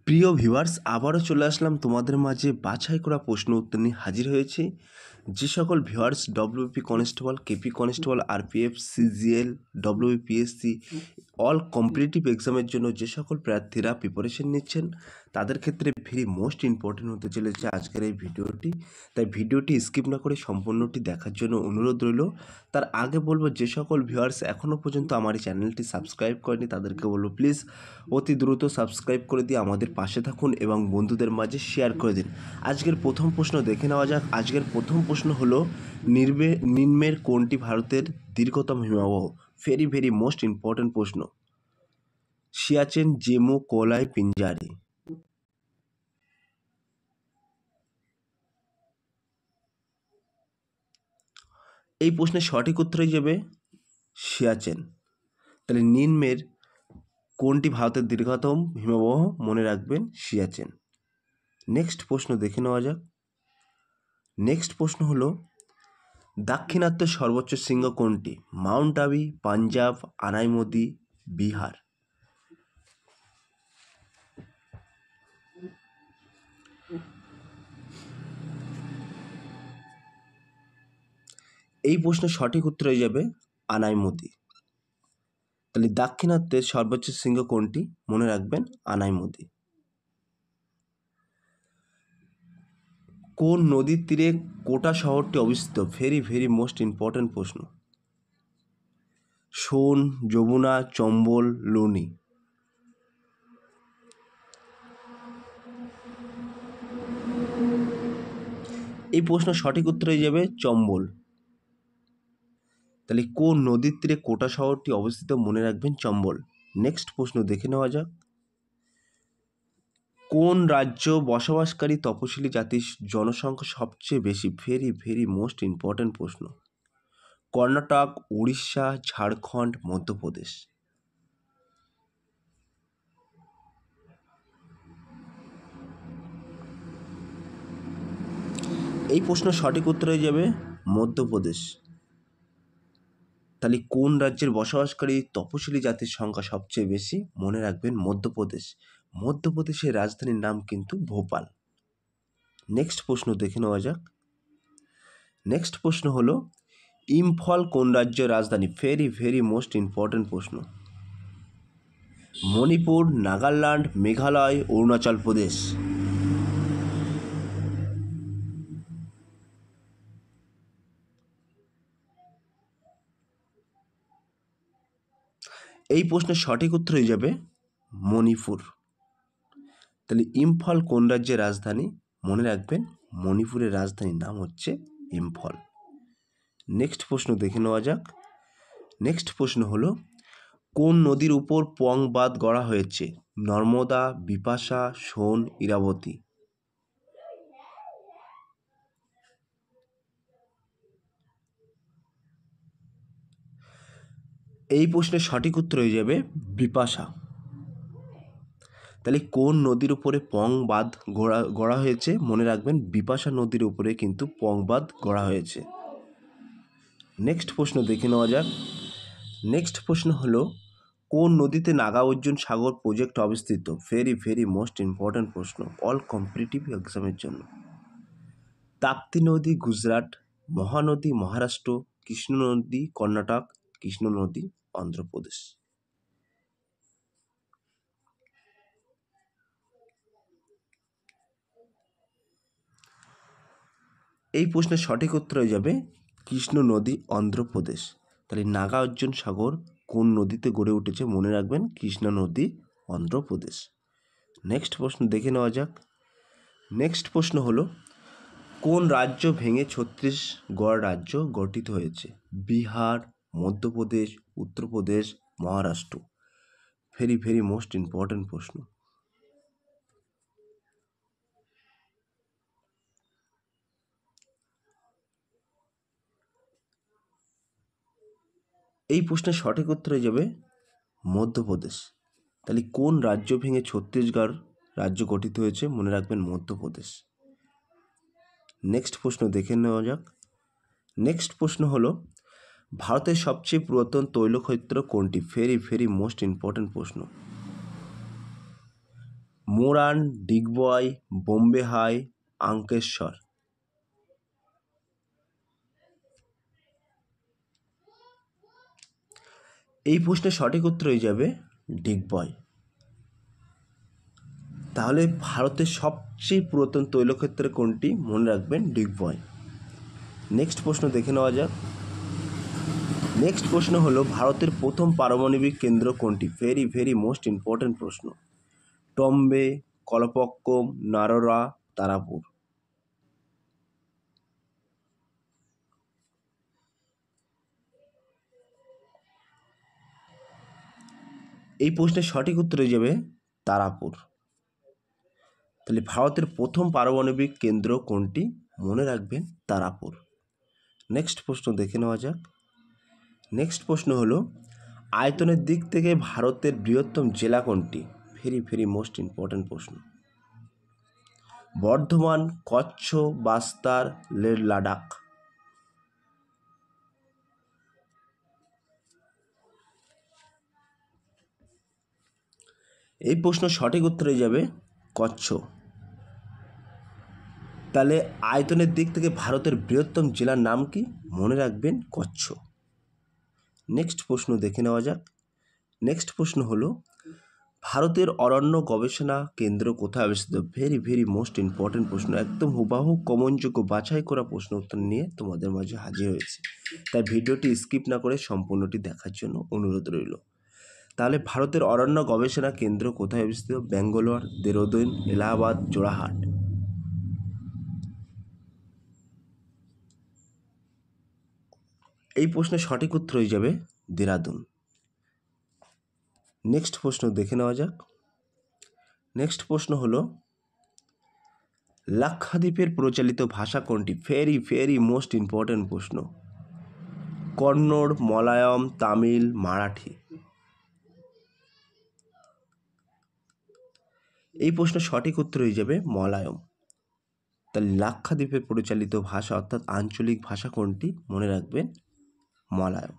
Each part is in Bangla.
প্রিয় ভিউয়ার্স, আবারও চলে আসলাম তোমাদের মাঝে বাছাই করা প্রশ্ন উত্তর নিয়ে হাজির হয়েছি। যে সকল viewers WP constable, KP constable, RPF, CGL, WPSC all competitive এক্সামের জন্য যে সকল প্রার্থীরা প্রিপারেশন নিচ্ছেন তাদের ক্ষেত্রে ভেরি মোস্ট ইম্পর্টেন্ট হতে চলেছে আজকের এই ভিডিওটি। তাই ভিডিওটি স্কিপ না করে সম্পূর্ণটি দেখার জন্য অনুরোধ রইল। তার আগে বলবো, যে সকল ভিউয়ার্স এখনও পর্যন্ত আমার এই চ্যানেলটি সাবস্ক্রাইব করেনি তাদেরকে বলবো প্লিজ অতি দ্রুত সাবস্ক্রাইব করে দিয়ে আমাদের পাশে থাকুন এবং বন্ধুদের মাঝে শেয়ার করে দিন। আজকের প্রথম প্রশ্ন দেখে নেওয়া যাক। আজকের প্রথম প্রশ্ন হলো, নিম্নের কোনটি ভারতের দীর্ঘতম হিমবাহ? ভেরি মোস্ট ইম্পর্টেন্ট প্রশ্ন। সিয়াচেন, জেমু, কোলাই, পিঞ্জারি। এই প্রশ্নের সঠিক উত্তর হয়ে যাবে সিয়াচেন। তাহলে নিম্নের কোনটি ভারতের দীর্ঘতম হিমবাহ? মনে রাখবেন সিয়াচেন। নেক্সট প্রশ্ন দেখে নেওয়া যাক। নেক্সট প্রশ্ন হলো, দাক্ষিণাত্যের সর্বোচ্চ শৃঙ্গ কোনটি? মাউন্ট আবু, পাঞ্জাব, আনাইমুদি, বিহার। এই প্রশ্নের সঠিক উত্তর হয়ে যাবে আনাইমুদি। তাহলে দাক্ষিণাত্যের সর্বোচ্চ শৃঙ্গ কোনটি? মনে রাখবেন আনাইমুদি। কোন নদীর তীরে কোটা শহরটি অবস্থিত? ভেরি মোস্ট ইম্পর্টেন্ট প্রশ্ন। সোন, যমুনা, চম্বল, লুনি। এই প্রশ্ন সঠিক উত্তর হয়ে যাবে চম্বল। তাহলে কোন নদীর তীরে কোটা শহরটি অবস্থিত? মনে রাখবেন চম্বল। নেক্সট প্রশ্ন দেখে নেওয়া যাক। কোন রাজ্য বসবাসকারী তপশিলি জাতির জনসংখ্যা সবচেয়ে বেশি? ভেরি মোস্ট ইম্পর্টেন্ট প্রশ্ন। কর্ণাটক, উড়িষ্যা, ঝাড়খণ্ড, মধ্যপ্রদেশ। এই প্রশ্ন সঠিক উত্তর হয়ে যাবে মধ্যপ্রদেশ। তাহলে কোন রাজ্যের বসবাসকারী তপশিলি জাতির সংখ্যা সবচেয়ে বেশি? মনে রাখবেন মধ্যপ্রদেশ। মধ্যপ্রদেশের রাজধানীর নাম কিন্তু ভোপাল। নেক্সট প্রশ্ন দেখে নেওয়া যাক। নেক্সট প্রশ্ন হলো, ইম্ফল কোন রাজ্যের রাজধানী? ভেরি মোস্ট ইম্পর্টেন্ট প্রশ্ন। মণিপুর, নাগাল্যান্ড, মেঘালয়, অরুণাচল প্রদেশ। এই প্রশ্নের সঠিক উত্তর হয়ে যাবে মণিপুর। তাহলে ইম্ফল কোন রাজ্যের রাজধানী? মনে রাখবেন মণিপুরের রাজধানীর নাম হচ্ছে ইম্ফল। নেক্সট প্রশ্ন দেখে নেওয়া যাক। নেক্সট প্রশ্ন হলো, কোন নদীর উপর পং বাঁধ গড়া হয়েছে? নর্মদা, বিপাশা, সোন, ইরাবতী। এই প্রশ্নের সঠিক উত্তর হয়ে যাবে বিপাশা। তাহলে কোন নদীর উপরে পং বাঁধ গড়া হয়েছে? মনে রাখবেন বিপাশা নদীর উপরে কিন্তু পং বাঁধ গড়া হয়েছে। নেক্সট প্রশ্ন দেখে নেওয়া যাক। নেক্সট প্রশ্ন হলো, কোন নদীতে নাগার্জুন সাগর প্রজেক্ট অবস্থিত? ভেরি মোস্ট ইম্পর্টেন্ট প্রশ্ন অল কম্পিটিটিভ এক্সামের জন্য। তাপ্তি নদী গুজরাট, মহানদী মহারাষ্ট্র, কৃষ্ণ নদী কর্ণাটক, কৃষ্ণ নদী অন্ধ্রপ্রদেশ। এই প্রশ্নের সঠিক উত্তর হয়ে যাবে কৃষ্ণ নদী অন্ধ্রপ্রদেশ। তাহলে নাগার্জুন সাগর কোন নদীতে গড়ে উঠেছে? মনে রাখবেন কৃষ্ণ নদী অন্ধ্রপ্রদেশ। নেক্সট প্রশ্ন দেখে নেওয়া যাক। নেক্সট প্রশ্ন হলো, কোন রাজ্য ভেঙে ছত্তিশগড় রাজ্য গঠিত হয়েছে? Bihar, Madhya Pradesh, Uttar Pradesh, Maharashtra. Very most important প্রশ্ন। এই প্রশ্নের সঠিক উত্তর হয়ে যাবে মধ্যপ্রদেশ। তাহলে কোন রাজ্য ভেঙে ছত্তিশগড় রাজ্য গঠিত হয়েছে? মনে রাখবেন মধ্যপ্রদেশ। নেক্সট প্রশ্ন দেখে নেওয়া যাক। নেক্সট প্রশ্ন হলো, ভারতের সবচেয়ে পুরাতন তৈলক্ষেত্র কোনটি? ভেরি মোস্ট ইম্পর্টেন্ট প্রশ্ন। মোরান, ডিগবয়, বোম্বে হাই, আঙ্কেশ্বর। এই প্রশ্নের সঠিক উত্তর হয়ে যাবে ডিগবয়। তাহলে ভারতের সবচেয়ে পুরাতন তৈলক্ষেত্র কোনটি? মনে রাখবেন ডিগবয়। নেক্সট প্রশ্ন দেখে নেওয়া যাক। নেক্সট প্রশ্ন হলো ভারতের প্রথম পারমাণবিক কেন্দ্র কোনটি? ভেরি ভেরি মোস্ট ইম্পর্টেন্ট প্রশ্ন। টম্বে, কলপক্কম, নারোরা, তারাপুর। এই প্রশ্নের সঠিক উত্তর হয়ে যাবে তারাপুর। তাহলে ভারতের প্রথম পারমাণবিক কেন্দ্র কোনটি? মনে রাখবেন তারাপুর। নেক্সট প্রশ্ন দেখে নেওয়া যাক। নেক্সট প্রশ্ন হলো আয়তনের দিক থেকে ভারতের বৃহত্তম জেলা কোনটি? ভেরি ভেরি মোস্ট ইম্পর্টেন্ট প্রশ্ন। বর্ধমান, কচ্ছ, বাস্তার, লেহ লাদাখ। এই প্রশ্ন সঠিক উত্তর হয়ে যাবে কচ্ছ। তাহলে আয়তনের দিক থেকে ভারতের বৃহত্তম জেলার নাম কি? মনে রাখবেন কচ্ছ। নেক্সট প্রশ্ন দেখে নেওয়া যাক। নেক্সট প্রশ্ন হলো ভারতের অরণ্য গবেষণা কেন্দ্র কোথায় অবস্থিত? ভেরি ভেরি মোস্ট ইম্পর্টেন্ট প্রশ্ন। একদম হুবাহু কমনযোগ্য বাছাই করা প্রশ্ন উত্তর নিয়ে তোমাদের মাঝে হাজির হয়েছে। তাই ভিডিওটি স্কিপ না করে সম্পূর্ণটি দেখার জন্য অনুরোধ রইল। তাহলে ভারতের অরণ্য গবেষণা কেন্দ্র কোথায় অবস্থিত? ব্যাঙ্গালোর, দেহরাদুন, এলাহাবাদ, জোড়াহাট। এই প্রশ্নের সঠিক উত্তর হয়ে যাবে দেহরাদুন। নেক্সট প্রশ্ন দেখে নেওয়া যাক। নেক্সট প্রশ্ন হলো লাক্ষাদ্বীপের প্রচলিত ভাষা কোনটি? ভেরি ভেরি মোস্ট ইম্পর্টেন্ট প্রশ্ন। কন্নড়, মালায়ালাম, তামিল, মারাঠি। এই প্রশ্নের সঠিক উত্তর হয়ে যাবে মালায়ালাম। তাহলে লাক্ষাদ্বীপের প্রচলিত ভাষা অর্থাৎ আঞ্চলিক ভাষা কোনটি? মনে রাখবেন মালায়ালাম।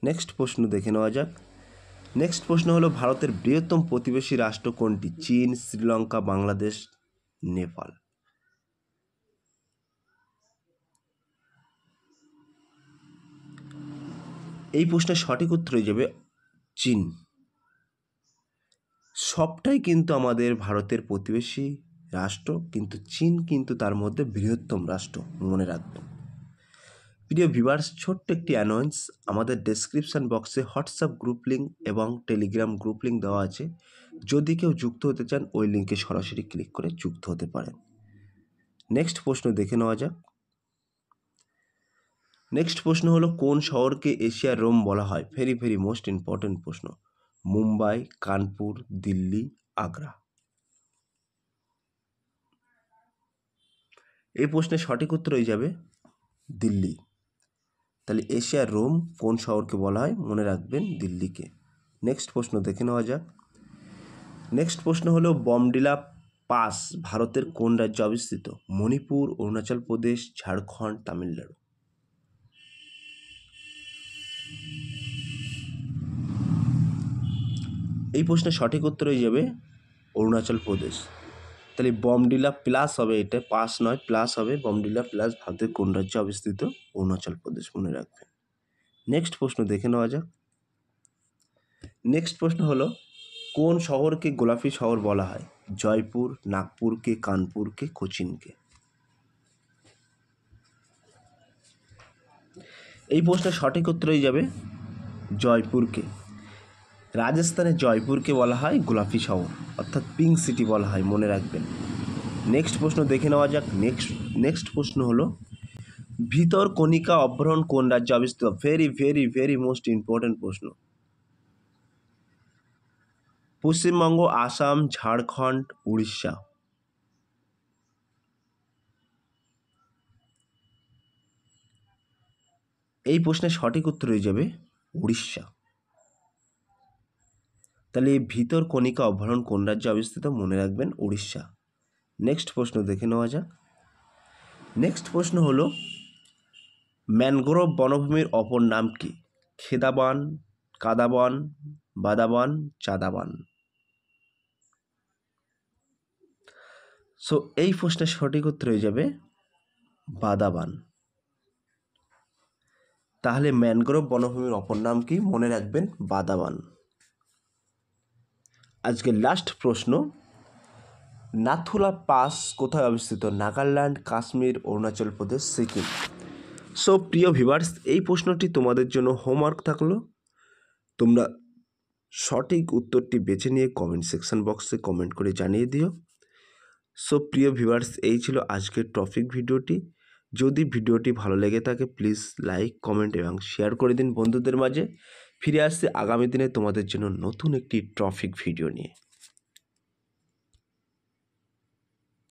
নেক্সট প্রশ্ন দেখে নেওয়া যাক। নেক্সট প্রশ্ন হলো ভারতের বৃহত্তম প্রতিবেশী রাষ্ট্র কোনটি? চীন, শ্রীলঙ্কা, বাংলাদেশ, নেপাল। এই প্রশ্নের সঠিক উত্তর হয়ে যাবে চীন। সবটাই কিন্তু আমাদের ভারতের প্রতিবেশী রাষ্ট্র, কিন্তু চীন কিন্তু তার মধ্যে বৃহত্তম রাষ্ট্র, মনে রাখবেন। প্রিয় ভিউয়ার্স, ছোট্ট একটি অ্যানাউন্স, আমাদের ডেসক্রিপশন বক্সে হোয়াটসঅ্যাপ গ্রুপ লিঙ্ক এবং টেলিগ্রাম গ্রুপ লিঙ্ক দেওয়া আছে। যদি কেউ যুক্ত হতে চান ওই লিঙ্কে সরাসরি ক্লিক করে যুক্ত হতে পারেন। নেক্সট প্রশ্ন দেখে নেওয়া যাক। নেক্সট প্রশ্ন হলো কোন শহরকে এশিয়ার রোম বলা হয়? ভেরি ভেরি মোস্ট ইম্পর্টেন্ট প্রশ্ন। মুম্বাই, কানপুর, দিল্লি, আগ্রা। এই প্রশ্নের সঠিক উত্তর হয়ে যাবে দিল্লি। তাহলে এশিয়ার রোম কোন শহরকে বলা হয়? মনে রাখবেন দিল্লিকে। নেক্সট প্রশ্ন দেখে নেওয়া যাক। নেক্সট প্রশ্ন হলো বমডিলা পাস ভারতের কোন রাজ্যে অবস্থিত? মণিপুর, অরুণাচল প্রদেশ, ঝাড়খণ্ড, তামিলনাড়ু। এই প্রশ্নের সঠিক উত্তর হয়ে যাবে অরুণাচল প্রদেশ। তাহলে বমডিলা প্লাস হবে, এটা পাস নয় প্লাস হবে। বমডিলা প্লাস ভারতের কোন রাজ্যে অবস্থিত? অরুণাচল প্রদেশ, মনে রাখবেন। নেক্সট প্রশ্ন দেখে নেওয়া যাক। নেক্সট প্রশ্ন হলো কোন শহরকে গোলাপি শহর বলা হয়? জয়পুর, নাগপুরকে, কানপুরকে, কোচিনকে। এই প্রশ্নের সঠিক উত্তর হয়ে যাবে জয়পুরকে। রাজস্থানের জয়পুরকে বলা হয় গোলাপি শহর অর্থাৎ পিঙ্ক সিটি বলা হয়, মনে রাখবেন। নেক্সট প্রশ্ন দেখে নেওয়া যাক। নেক্সট প্রশ্ন হলো ভিতরকণিকা অভয়ারণ্য কোন রাজ্যে অবস্থিত? Very very very most important প্রশ্ন। পশ্চিমবঙ্গ, আসাম, ঝাড়খণ্ড, উড়িষ্যা। এই প্রশ্নের সঠিক উত্তর হয়ে যাবে উড়িষ্যা। তাহলে এই ভিতরকণিকা অভয়ারণ্য কোন রাজ্যে অবস্থিত? মনে রাখবেন উড়িষ্যা। নেক্সট প্রশ্ন দেখে নেওয়া যাক। নেক্সট প্রশ্ন হলো ম্যানগ্রোভ বনভূমির অপর নাম কি? খেদাবন, কাদাবন, বাদাবন, চাঁদাবন। সো এই প্রশ্নের সঠিক উত্তর হয়ে যাবে বাদাবান। তাহলে ম্যানগ্রোভ বনভূমির অপর নাম কি? মনে রাখবেন বাদাবান। আজকের লাস্ট প্রশ্ন, নাথুলা পাস কোথায় অবস্থিত? নাগাল্যান্ড, কাশ্মীর, অরুণাচল প্রদেশ, সিকিম। সো প্রিয় ভিউয়ার্স, এই প্রশ্নটি তোমাদের জন্য হোমওয়ার্ক থাকলো। তোমরা সঠিক উত্তরটি বেছে নিয়ে কমেন্ট সেকশন বক্সে কমেন্ট করে জানিয়ে দিও। সো প্রিয় ভিউয়ার্স, এই ছিল আজকের টপিক ভিডিওটি। যদি ভিডিওটি ভালো লেগে থাকে প্লিজ লাইক, কমেন্ট এবং শেয়ার করে দিন বন্ধুদের মাঝে। ফিরে আসছে আগামী দিনে তোমাদের জন্য নতুন একটি টপিক ভিডিও নিয়ে।